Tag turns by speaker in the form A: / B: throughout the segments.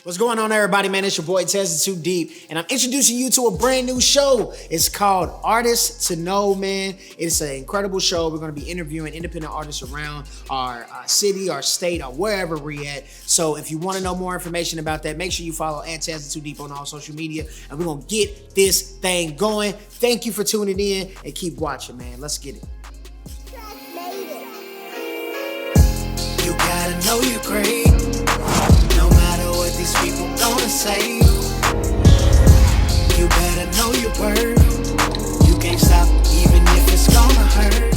A: What's going on, everybody, man? It's your boy Tez Too Deep, and I'm introducing you to a brand new show. It's called Artists to Know, man. It's an incredible show. We're going to be interviewing independent artists around our city, our state, or wherever we're at. So if you want to know more information about that, make sure you follow Tez Too Deep on all social media, and we're going to get this thing going. Thank you for tuning in, and keep watching, man. Let's get it. You gotta know you're great. These people gonna say you better know your worth. You can't stop even if it's gonna hurt.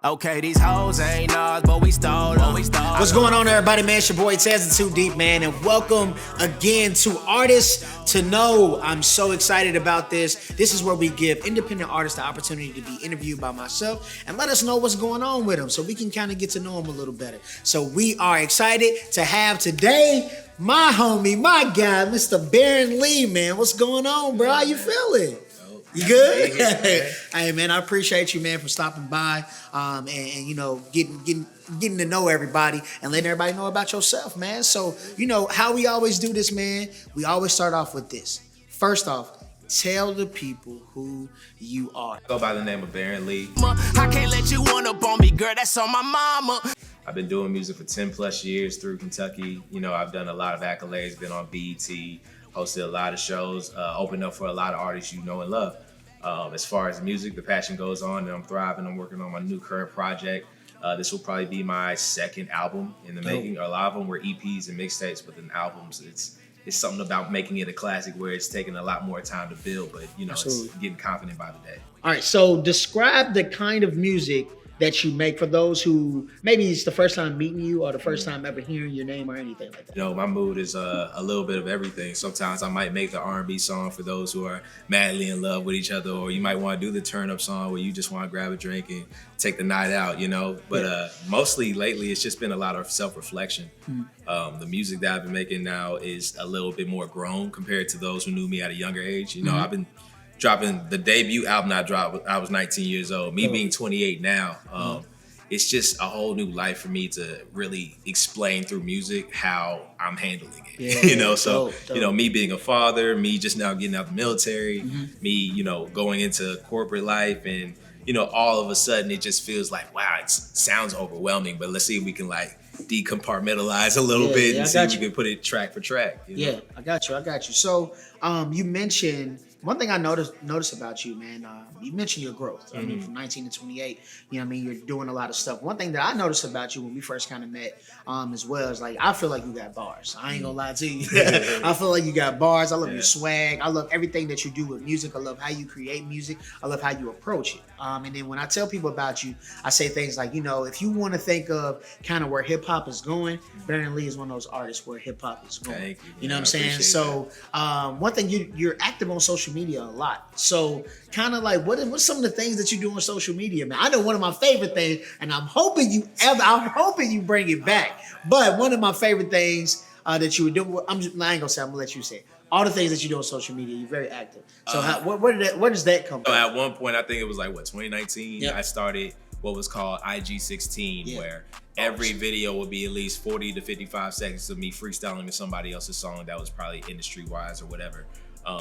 B: Okay, these hoes ain't ours, but we stole them.
A: What's going on, everybody, man? It's your boy Tez Too Deep, man, and welcome again to Artists to Know. I'm so excited about this. This is where we give independent artists the opportunity to be interviewed by myself and let us know what's going on with them so we can kind of get to know them a little better. So we are excited to have today my homie, my guy, Mr. Berran Lee, man. What's going on, bro? How you feeling? You good? Hey, man, I appreciate you, man, for stopping by and you know, getting to know everybody and letting everybody know about yourself, man. So, you know, how we always do this, man, we always start off with this. First off, tell the people who you are.
C: I go by the name of Berran Lee.
B: I can't let you one up on me, girl, that's on my mama.
C: I've been doing music for 10 plus years through Kentucky. You know, I've done a lot of accolades, been on BET, hosted a lot of shows, opened up for a lot of artists you know and love. As far as music, the passion goes on, and I'm thriving. I'm working on my new current project. This will probably be my second album in the making. A lot of them were EPs and mixtapes, but then albums, it's something about making it a classic where it's taking a lot more time to build, but you know, Absolutely. It's getting confident by the day.
A: All right, so describe the kind of music that you make for those who maybe it's the first time meeting you or the first time ever hearing your name or anything like that.
C: You know, my mood is a little bit of everything. Sometimes I might make the R&B song for those who are madly in love with each other, or you might want to do the turn up song where you just want to grab a drink and take the night out, you know. But mostly lately it's just been a lot of self-reflection. The music that I've been making now is a little bit more grown compared to those who knew me at a younger age. You know, I've been dropping the debut album I dropped, I was 19 years old. Me being 28 now, it's just a whole new life for me to really explain through music how I'm handling it. Yeah, you know, so, you know, me being a father, me just now getting out the military, me, you know, going into corporate life, and, you know, all of a sudden it just feels like, wow, it sounds overwhelming, but let's see if we can like decompartmentalize a little bit and see if we can put it track for track. You know?
A: Yeah, I got you. So you mentioned, one thing I noticed about you, man, you mentioned your growth. I mean, from 19 to 28, you know what I mean, you're doing a lot of stuff. One thing that I noticed about you when we first kind of met as well is like, I feel like you got bars. I ain't gonna lie to you. I feel like you got bars. I love your swag. I love everything that you do with music. I love how you create music. I love how you approach it. And then when I tell people about you, I say things like, you know, if you want to think of kind of where hip hop is going, Berran Lee is one of those artists where hip hop is going.
C: Thank you.
A: You know what I'm saying? So one thing, you're active on social media a lot. So kind of like, what's some of the things that you do on social media, man? I know one of my favorite things, and I'm hoping you bring it back. But one of my favorite things that you would do, I ain't gonna say, I'm gonna let you say it. All the things that you do on social media, you're very active. So where does that come from?
C: At one point, I think it was like, 2019? Yep. I started what was called IG-16, where every video would be at least 40 to 55 seconds of me freestyling to somebody else's song that was probably industry-wise or whatever.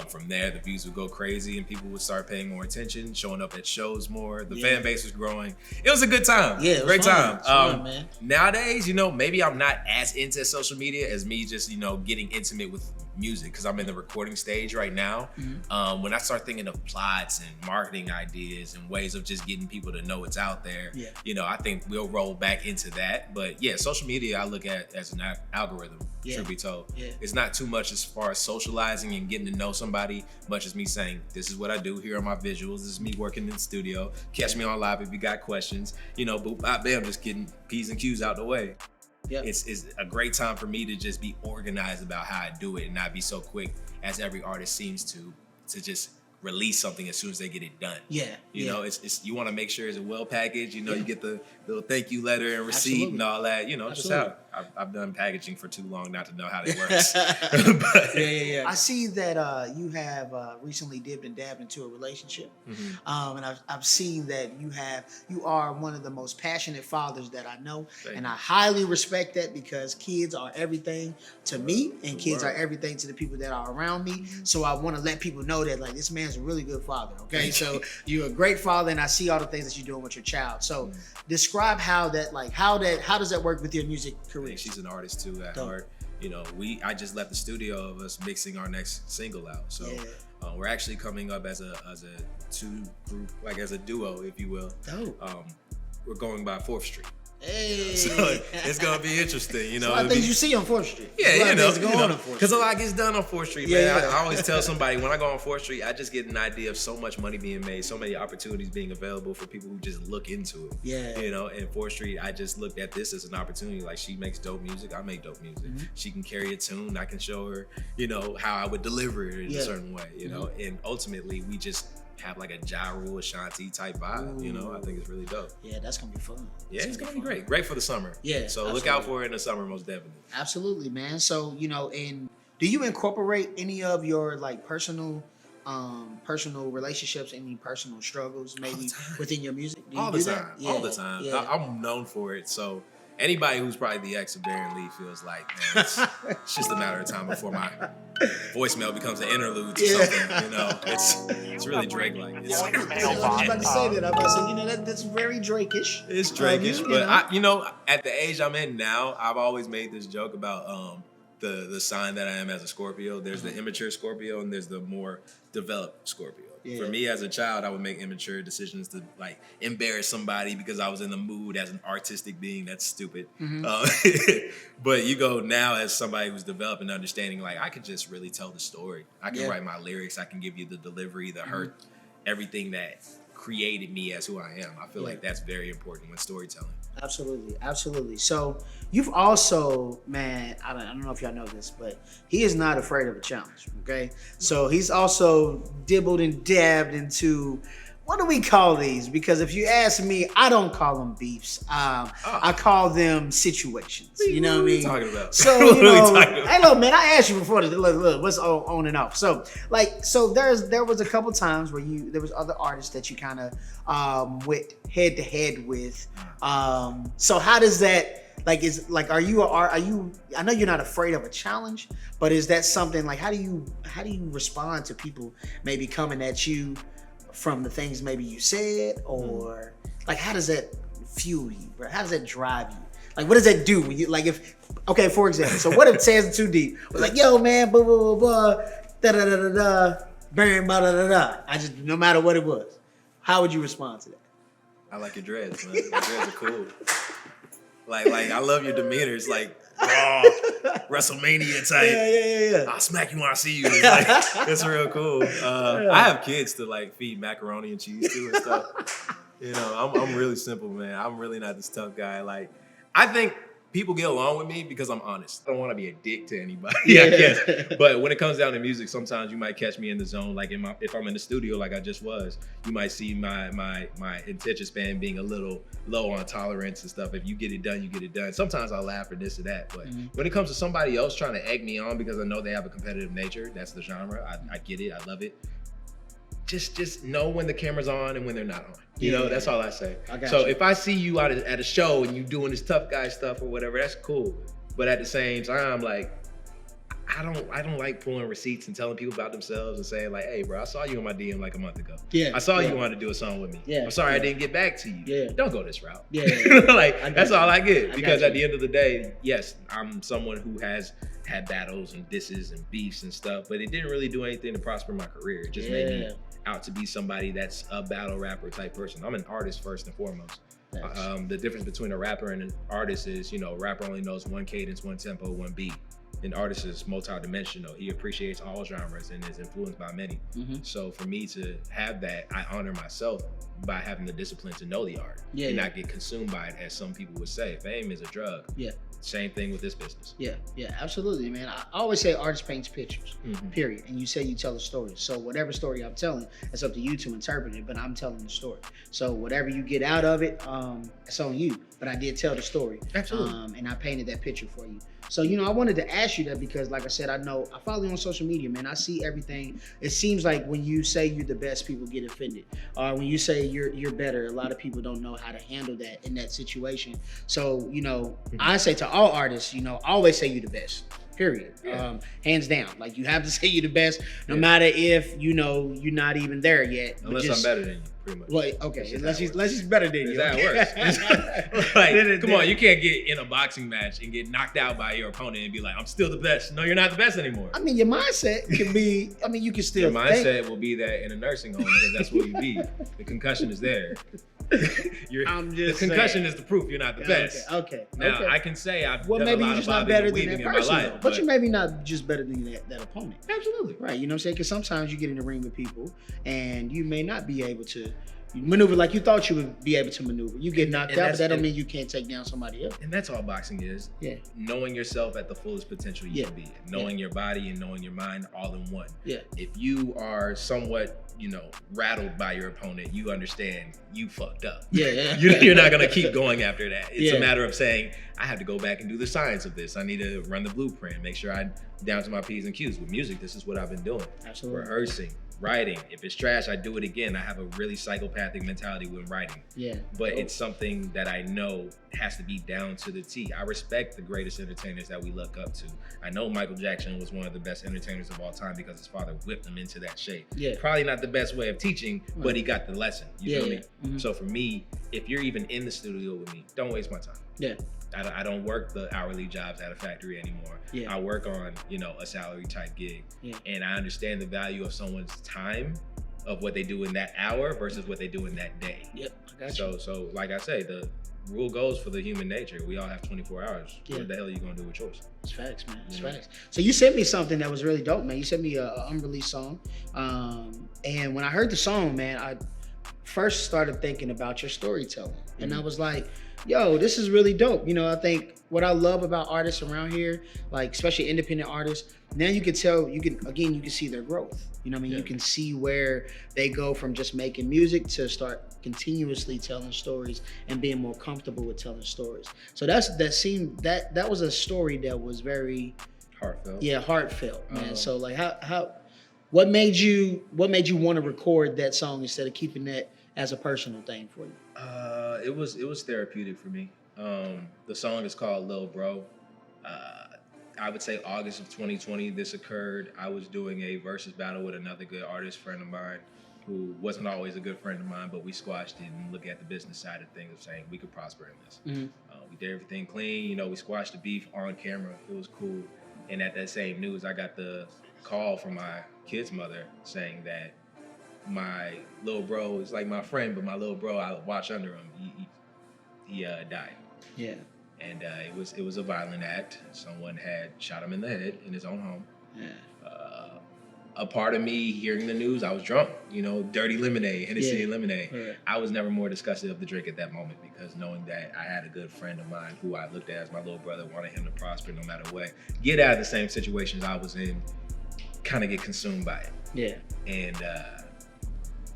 C: From there, the views would go crazy and people would start paying more attention, showing up at shows more. The fan base was growing. It was a good time. Yeah, great time.
A: Fun, man.
C: Nowadays, you know, maybe I'm not as into social media as me just, you know, getting intimate with music because I'm in the recording stage right now. When I start thinking of plots and marketing ideas and ways of just getting people to know it's out there, you know, I think we'll roll back into that. But yeah, social media I look at as an algorithm, truth be told. It's not too much as far as socializing and getting to know somebody, much as me saying, this is what I do, here are my visuals, this is me working in the studio, catch me on live if you got questions, you know, but bam, just getting P's and Q's out the way. It's a great time for me to just be organized about how I do it and not be so quick as every artist seems to just release something as soon as they get it done. You know, it's you want to make sure it's well packaged. You know, you get the little thank you letter and receipt and all that. You know, just how I've done packaging for too long not to know how that works. But,
A: yeah. I see that you have recently dipped and dabbed into a relationship, and I've seen that you are one of the most passionate fathers that I know, and I highly respect that because kids are everything to me, and kids are everything to the people that are around me. So I want to let people know that like this man's a really good father. Okay, so you're a great father, and I see all the things that you're doing with your child. So describe how does that work with your music career?
C: She's an artist too at heart. You know, I just left the studio of us mixing our next single out. So we're actually coming up as a two group, like as a duo, if you will. We're going by 4th Street.
A: Hey,
C: so it's gonna be interesting, you know.
A: So I think you see on 4th Street.
C: Yeah, because a lot gets done on 4th Street, man. I always tell somebody when I go on 4th Street, I just get an idea of so much money being made, so many opportunities being available for people who just look into it. Yeah, you know. And 4th Street, I just looked at this as an opportunity. Like she makes dope music, I make dope music. She can carry a tune, I can show her, you know, how I would deliver it in a certain way, you know. And ultimately, we just have like a Ja Rule, Ashanti type vibe. You know, I think it's really dope.
A: Yeah, that's gonna be fun.
C: Yeah, it's gonna be great. Great for the summer. Yeah. So look out for it in the summer, most definitely.
A: Absolutely, man. So, you know, and do you incorporate any of your like personal relationships, any personal struggles maybe within your music?
C: All the time. All the time. I'm known for it. So anybody who's probably the ex of Berran Lee feels like, man, it's just a matter of time before my voicemail becomes an interlude to something. You know, it's really Drake-like. I was
A: about to say that. I'm about to say, you know, that's very Drake-ish.
C: It's Drake-ish, but you know, at the age I'm in now, I've always made this joke about the sign that I am as a Scorpio. There's the immature Scorpio and there's the more developed Scorpio. For me as a child, I would make immature decisions to like embarrass somebody because I was in the mood as an artistic being. That's stupid. But you go now as somebody who's developing understanding, like I could just really tell the story. I can write my lyrics. I can give you the delivery, the hurt, everything that created me as who I am. I feel like that's very important when storytelling.
A: Absolutely. So you've also, man, I don't know if y'all know this, but he is not afraid of a challenge, okay? So he's also dibbled and dabbed into, what do we call these? Because if you ask me, I don't call them beefs. I call them situations. You know what I mean?
C: What are you talking about?
A: So, you know, hey, look, man, I asked you before, look, what's on and off? So, like, there was a couple times where there was other artists that you kind of went head to head with. So how does that, like, are you, I know you're not afraid of a challenge, but is that something, like, how do you respond to people maybe coming at you from the things maybe you said, or like how does that fuel you, bro? How does that drive you? Like what does that do when you, like, if, okay, for example, so what if Taz Too Deep was like, yo man, blah blah blah blah, da da da da da, bang, da da da da. I just, no matter what it was, how would you respond to that?
C: I like your dreads, man. Your dreads are cool. Like I love your demeanor. It's like raw WrestleMania type. Yeah. I'll smack you when I see you. It's real cool. I have kids to like feed macaroni and cheese to and stuff. You know, I'm really simple, man. I'm really not this tough guy. Like, I think people get along with me because I'm honest. I don't want to be a dick to anybody, I guess. But when it comes down to music, sometimes you might catch me in the zone. Like if I'm in the studio, like I just was, you might see my attention span being a little low on tolerance and stuff. If you get it done, you get it done. Sometimes I'll laugh or this or that. But when it comes to somebody else trying to egg me on because I know they have a competitive nature, that's the genre. I get it. I love it. Just know when the camera's on and when they're not on. You know, that's all I say. So if I see you out at a show and you doing this tough guy stuff or whatever, that's cool. But at the same time, like, I don't like pulling receipts and telling people about themselves and saying like, hey bro, I saw you in my DM like a month ago. I saw you wanted to do a song with me. I'm sorry I didn't get back to you. Don't go this route. Like that's all I get. Because at the end of the day, yes, I'm someone who has had battles and disses and beefs and stuff, but it didn't really do anything to prosper my career. It just made me out to be somebody that's a battle rapper type person. I'm an artist first and foremost. The difference between a rapper and an artist is, you know, a rapper only knows one cadence, one tempo, one beat. An artist is multi-dimensional. He appreciates all genres and is influenced by many. So for me to have that, I honor myself by having the discipline to know the art and not get consumed by it, as some people would say. Fame is a drug. same thing with this business.
A: Yeah, absolutely, man. I always say artist paints pictures, period. And you say you tell a story. So whatever story I'm telling, it's up to you to interpret it, but I'm telling the story. So whatever you get out of it, it's on you. But I did tell the story.
C: Absolutely.
A: And I painted that picture for you. So, I wanted to ask you that because, like I said, I follow you on social media, man. I see everything. It seems like when you say you're the best, people get offended. Or when you say you're better, a lot of people don't know how to handle that in that situation. So, I say to all artists, always say you're the best. Period.
C: Yeah.
A: Hands down. Like, you have to say you're the best, no matter if you're not even there yet.
C: Unless I'm better than you, pretty much.
A: Well, okay. Unless he's better than you.
C: That works. Like, come on, you can't get in a boxing match and get knocked out by your opponent and be like, I'm still the best. No, you're not the best anymore.
A: I mean, your mindset can be. I mean, you can still.
C: Your mindset will be that in a nursing home because that's what you be. The concussion is there. The concussion is the proof you're not the best.
A: Okay.
C: Now I can say I've done
A: maybe
C: a lot
A: you're
C: of
A: just not
C: bobbing
A: better
C: and
A: than
C: weaving
A: that
C: in my
A: person,
C: life,
A: but you're maybe not just better than that opponent.
C: Absolutely.
A: Right. You know what I'm saying? Because sometimes you get in the ring with people and you may not be able to maneuver like you thought you would be able to maneuver. You get knocked out, but that don't mean you can't take down somebody else.
C: And that's all boxing is.
A: Yeah.
C: Knowing yourself at the fullest potential you can be. Knowing your body and knowing your mind all in one.
A: Yeah.
C: If you are somewhat, rattled by your opponent, you understand you fucked up.
A: Yeah.
C: You're not going to keep going after that. It's a matter of saying, I have to go back and do the science of this. I need to run the blueprint, make sure I'm down to my P's and Q's. With music, this is what I've been doing.
A: Absolutely.
C: Rehearsing, writing. If it's trash, I do it again. I have a really psychopathic mentality when writing.
A: Yeah.
C: But it's something that I know has to be down to the T. I respect the greatest entertainers that we look up to. I know Michael Jackson was one of the best entertainers of all time because his father whipped him into that shape. Yeah. Probably not the best way of teaching, but he got the lesson. You feel me? Mm-hmm. So for me, if you're even in the studio with me, don't waste my time.
A: Yeah.
C: I don't work the hourly jobs at a factory anymore. Yeah. I work on, a salary type gig. Yeah. And I understand the value of someone's time, of what they do in that hour versus what they do in that day.
A: Yep. I got you.
C: So like I say, the rule goes for the human nature. We all have 24 hours. Yeah. What the hell are you gonna do with yours?
A: It's facts, man. It's facts. So you sent me something that was really dope, man. You sent me an unreleased song. And when I heard the song, man, I first started thinking about your storytelling. Mm-hmm. And I was like, yo, this is really dope. I think what I love about artists around here, like especially independent artists, now you can tell, you can see their growth. You know what I mean? Yeah. You can see where they go from just making music to start continuously telling stories and being more comfortable with telling stories. So that was a story that was very
C: heartfelt.
A: Yeah, heartfelt, man. So like what made you want to record that song instead of keeping that as a personal thing for you?
C: It was therapeutic for me. The song is called Lil Bro. I would say August of 2020 this occurred. I was doing a versus battle with another good artist friend of mine who wasn't always a good friend of mine, but we squashed it and looked at the business side of things of saying we could prosper in this. Mm-hmm. We did everything clean. We squashed the beef on camera. It was cool. And at that same news, I got the call from my kid's mother saying that my little bro is like my friend, but my little bro, I watch under him. He died.
A: Yeah.
C: And it was a violent act. Someone had shot him in the head in his own home.
A: Yeah.
C: A part of me hearing the news, I was drunk. Dirty lemonade, Hennessy and lemonade. Yeah. I was never more disgusted of the drink at that moment because knowing that I had a good friend of mine who I looked at as my little brother, wanted him to prosper no matter what, get out of the same situations I was in, kind of get consumed by it.
A: Yeah.
C: And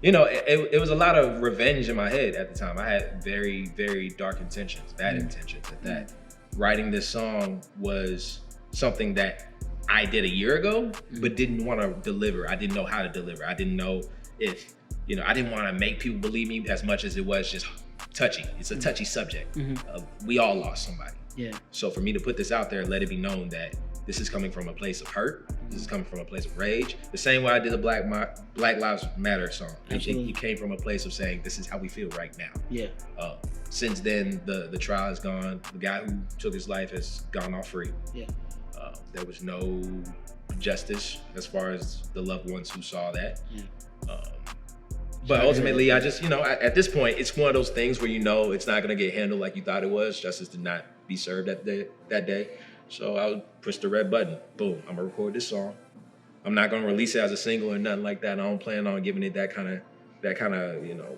C: it was a lot of revenge in my head at the time. I had very, very dark intentions, bad intentions at that. Writing this song was something that I did a year ago, but didn't want to deliver. I didn't know how to deliver. I didn't know if, I didn't want to make people believe me as much as it was just touchy. It's a touchy subject. We all lost somebody.
A: Yeah. So
C: for me to put this out there, let it be known that this is coming from a place of hurt. This is coming from a place of rage. The same way I did the Black Lives Matter song. It came from a place of saying, this is how we feel right now.
A: Yeah.
C: Since then, the trial is gone. The guy who took his life has gone off free.
A: Yeah.
C: There was no justice as far as the loved ones who saw that. Yeah. But ultimately, I just, at this point, it's one of those things where it's not going to get handled like you thought it was. Justice did not be served that day. So I'll push the red button. Boom. I'm gonna record this song. I'm not gonna release it as a single or nothing like that. I don't plan on giving it that kind of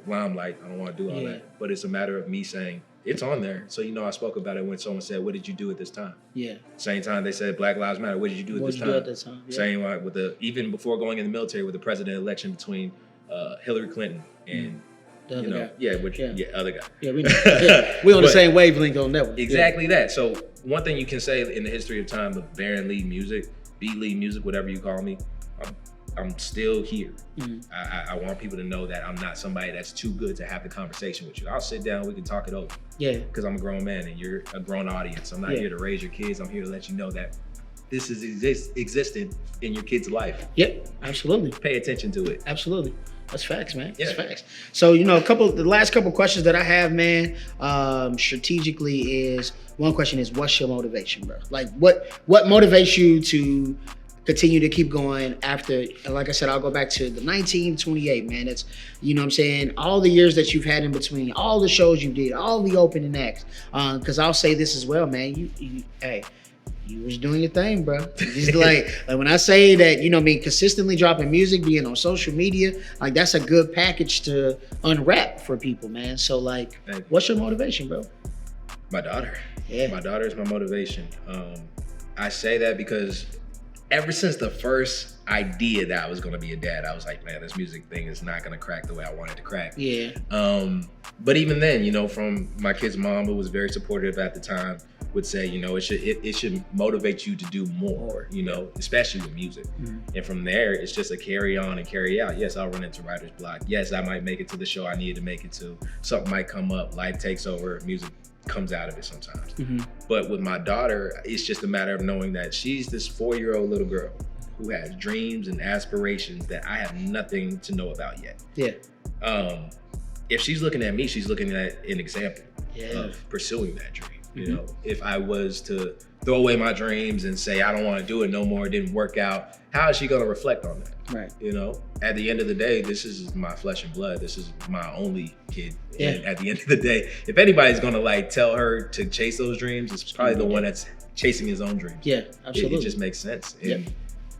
C: limelight. I don't want to do all that. But it's a matter of me saying, it's on there. So I spoke about it when someone said, "What did you do at this time?"
A: Yeah.
C: Same time they said Black Lives Matter. What did you do at this time?
A: Yeah.
C: Same with even before going in the military with the president election between Hillary Clinton and
A: The other guy.
C: other guy.
A: Yeah, we know. Yeah, we on the same wavelength on that one.
C: Exactly that. So one thing you can say in the history of time of Berran Lee music, Beat Lee music, whatever you call me, I'm still here. I want people to know that I'm not somebody that's too good to have the conversation with you. I'll sit down, we can talk it over.
A: Yeah.
C: Because I'm a grown man and you're a grown audience. I'm not here to raise your kids. I'm here to let you know that this is existent in your kid's life.
A: Yep, absolutely.
C: Pay attention to it.
A: Absolutely. That's facts, man.
C: Yeah.
A: That's facts. So, the last couple questions that I have, man, strategically is, one question is, what's your motivation, bro? Like, what motivates you to continue to keep going after, like I said, I'll go back to the 1928, man. It's, what I'm saying, all the years that you've had in between, all the shows you did, all the opening acts. Because I'll say this as well, man. You was doing your thing, bro. Just like when I say that, consistently dropping music, being on social media, like that's a good package to unwrap for people, man. So like, what's your motivation, bro?
C: My daughter.
A: Yeah.
C: My daughter is my motivation. I say that because ever since the first idea that I was gonna be a dad, I was like, man, this music thing is not gonna crack the way I wanted to crack. Yeah. But even then, from my kid's mom, who was very supportive at the time, would say, it should motivate you to do more, especially with music. And from there, it's just a carry on and carry out. Yes, I'll run into writer's block. Yes, I might make it to the show I needed to make it to. Something might come up, life takes over, music comes out of it sometimes. But with my daughter, it's just a matter of knowing that she's this 4-year-old little girl who has dreams and aspirations that I have nothing to know about yet. Yeah. If she's looking at me, she's looking at an example of pursuing that dream. If I was to throw away my dreams and say, I don't want to do it no more, it didn't work out, how is she going to reflect on that? Right. At the end of the day, this is my flesh and blood. This is my only kid. Yeah. And at the end of the day, if anybody's going to tell her to chase those dreams, it's probably the one that's chasing his own dreams. Yeah, absolutely. It just makes sense. And,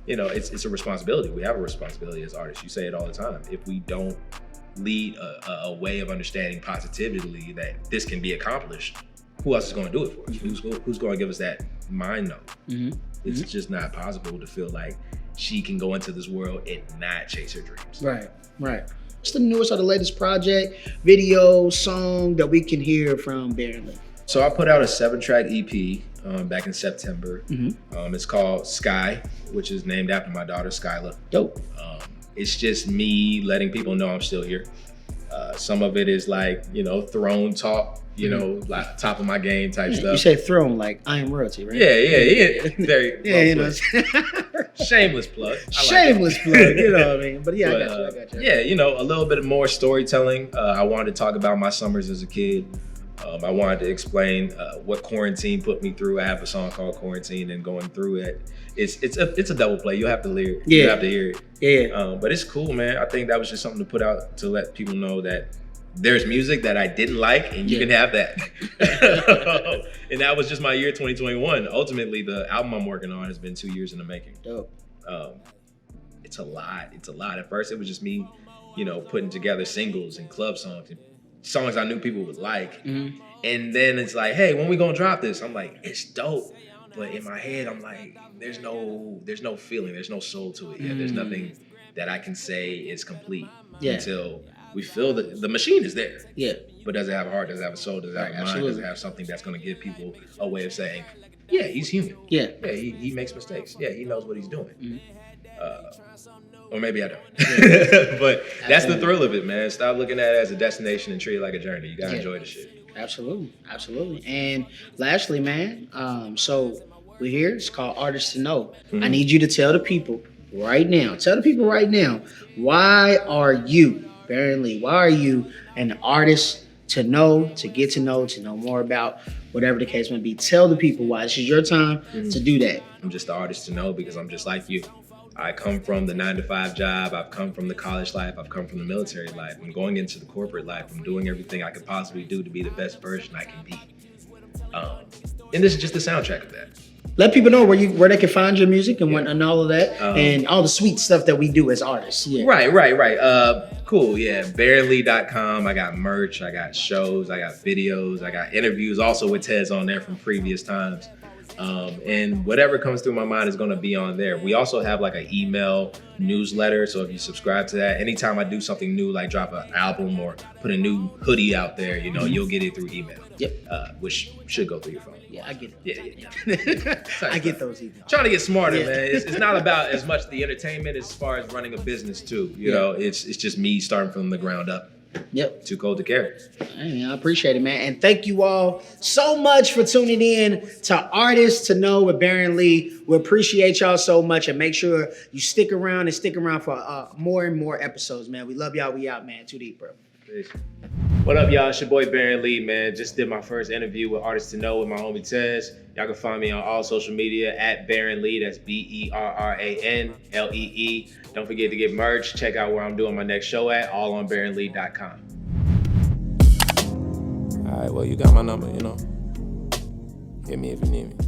C: it's a responsibility. We have a responsibility as artists. You say it all the time. If we don't lead a way of understanding positively that this can be accomplished, who else is going to do it for us? Who's going to give us that mind note? It's just not possible to feel like she can go into this world and not chase her dreams. Right.
A: What's the newest or the latest project, video, song that we can hear from Berran Lee?
C: So I put out a 7-track EP back in September. It's called Sky, which is named after my daughter, Skyla.
A: Dope.
C: It's just me letting people know I'm still here. Some of it is throne talk, like top of my game type stuff. You
A: say throne like I am royalty, right?
C: Yeah. Very shameless plug.
A: Shameless plug, you know what I mean? But I got you.
C: Yeah, a little bit more storytelling. I wanted to talk about my summers as a kid. I wanted to explain what quarantine put me through. I have a song called Quarantine, and going through it, it's a double play. You have to hear it. You have to hear it. Yeah. But it's cool, man. I think that was just something to put out to let people know that there's music that I didn't like, and you can have that. And that was just my year 2021. Ultimately, the album I'm working on has been 2 years in the making.
A: Dope.
C: It's a lot. At first, it was just me, putting together singles and club songs and songs I knew people would like. And then it's like, hey, when we gonna drop this? I'm like, it's dope. But in my head, I'm like, there's no feeling, there's no soul to it yet. There's nothing that I can say is complete until we feel that the machine is there. Yeah. But does it have a heart? Does it have a soul? Does it have a mind? Absolutely. Does it have something that's gonna give people a way of saying, yeah, he's human. Yeah. Yeah, he makes mistakes. Yeah, he knows what he's doing. Or maybe I don't. But that's the thrill of it, man. Stop looking at it as a destination and treat it like a journey. You gotta enjoy the shit.
A: Absolutely. And lastly, man, so we're here. It's called Artists to Know. I need you to tell the people right now, why are you, Berran Lee, why are you an artist to know, to get to know more about, whatever the case may be? Tell the people why. This is your time to do that.
C: I'm just the artist to know because I'm just like you. I come from the 9-to-5 job. I've come from the college life. I've come from the military life. I'm going into the corporate life. I'm doing everything I could possibly do to be the best version I can be. And this is just the soundtrack of that.
A: Let people know where they can find your music and and all of that, and all the sweet stuff that we do as artists. Yeah.
C: Right. Cool. Yeah. BerranLee.com. I got merch. I got shows. I got videos. I got interviews also with Tez on there from previous times. And whatever comes through my mind is going to be on there. We also have like an email newsletter. So if you subscribe to that, anytime I do something new, like drop an album or put a new hoodie out there, you know, you'll get it through email.
A: Yep.
C: Which should go through your phone.
A: Yeah, I get it.
C: Yeah.
A: I get those emails.
C: Trying to get smarter, man. It's not about as much the entertainment as far as running a business too. You know, it's just me starting from the ground up.
A: Yep.
C: Too cold to carry.
A: I appreciate it, man. And thank you all so much for tuning in to Artists to Know with Berran Lee. We appreciate y'all so much, and make sure you stick around for more and more episodes, man. We love y'all. We out, man. Too deep, bro.
C: Peace. What up, y'all? It's your boy Berran Lee, man. Just did my first interview with Artists to Know with my homie Tez. Y'all can find me on all social media at Berran Lee. That's BerranLee. Don't forget to get merch. Check out where I'm doing my next show at, all on BerranLee.com. All right, well, you got my number, you know. Hit me if you need me.